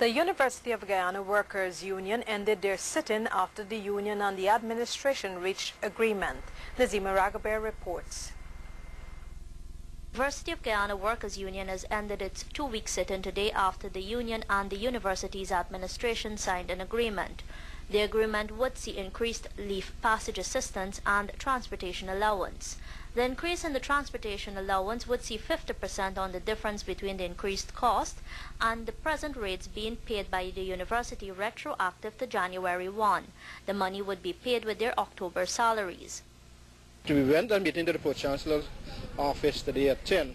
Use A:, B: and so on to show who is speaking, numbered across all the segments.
A: The University of Guyana Workers Union ended their sit-in after the union and the administration reached agreement. Nazima Raghaber reports.
B: University of Guyana Workers Union has ended its two-week sit-in today after the union and the university's administration signed an agreement. The agreement would see increased leave passage assistance and transportation allowance. The increase in the transportation allowance would see 50% on the difference between the increased cost and the present rates being paid by the university retroactive to January 1. The money would be paid with their October salaries.
C: We went and meeting to the Pro-Chancellor's office today at 10,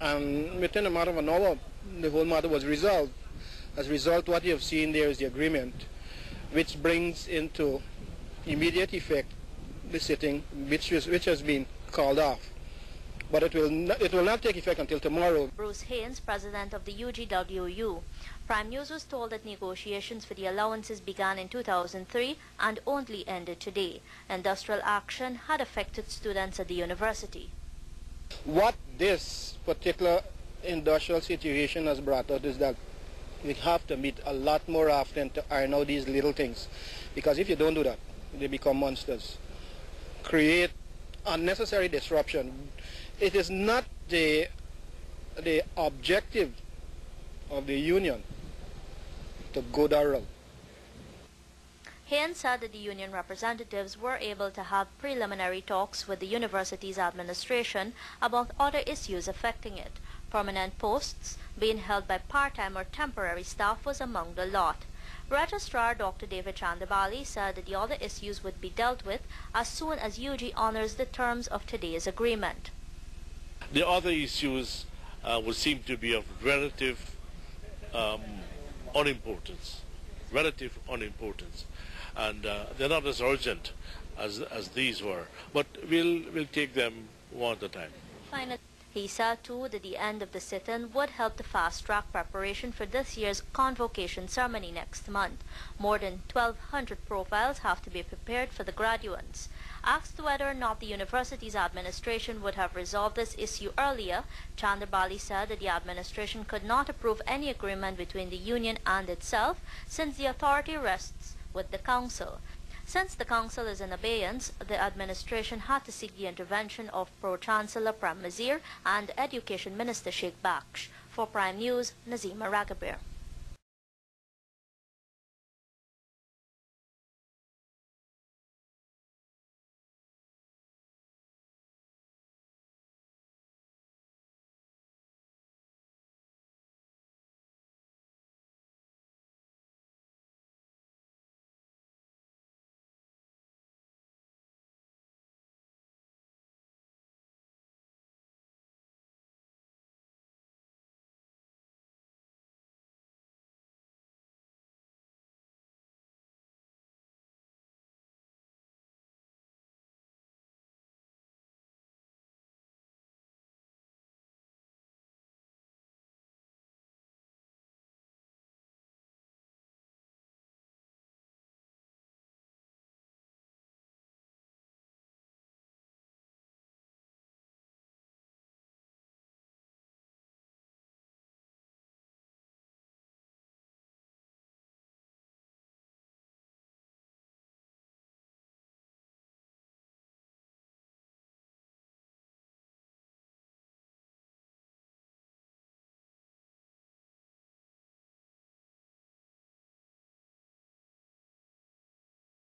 C: and within a matter of an hour, the whole matter was resolved. As a result, what you have seen there is the agreement, which brings into immediate effect the sitting, which has been called off. But it will not take effect until tomorrow.
B: Bruce Haynes, president of the UGWU. Prime News was told that negotiations for the allowances began in 2003 and only ended today. Industrial action had affected students at the university.
C: What this particular industrial situation has brought out is that we have to meet a lot more often to iron out these little things. Because if you don't do that, they become monsters. Create unnecessary disruption. It is not the objective of the union to go that route.
B: Haynes said that the union representatives were able to have preliminary talks with the university's administration about other issues affecting it. Permanent posts being held by part-time or temporary staff was among the lot. Registrar Dr. David Chandabali said that the other issues would be dealt with as soon as UG honors the terms of today's agreement.
D: The other issues would seem to be of relative unimportance, and they're not as urgent as these were, but we'll take them one at a time.
B: Finally, he said too that the end of the sit-in would help to fast-track preparation for this year's convocation ceremony next month. More than 1,200 profiles have to be prepared for the graduates. Asked whether or not the university's administration would have resolved this issue earlier, Chandabali said that the administration could not approve any agreement between the union and itself since the authority rests with the council. Since the council is in abeyance, the administration had to seek the intervention of Pro-Chancellor Prem Nazir and Education Minister Sheikh Baksh. For Prime News, Nazima Raghaber.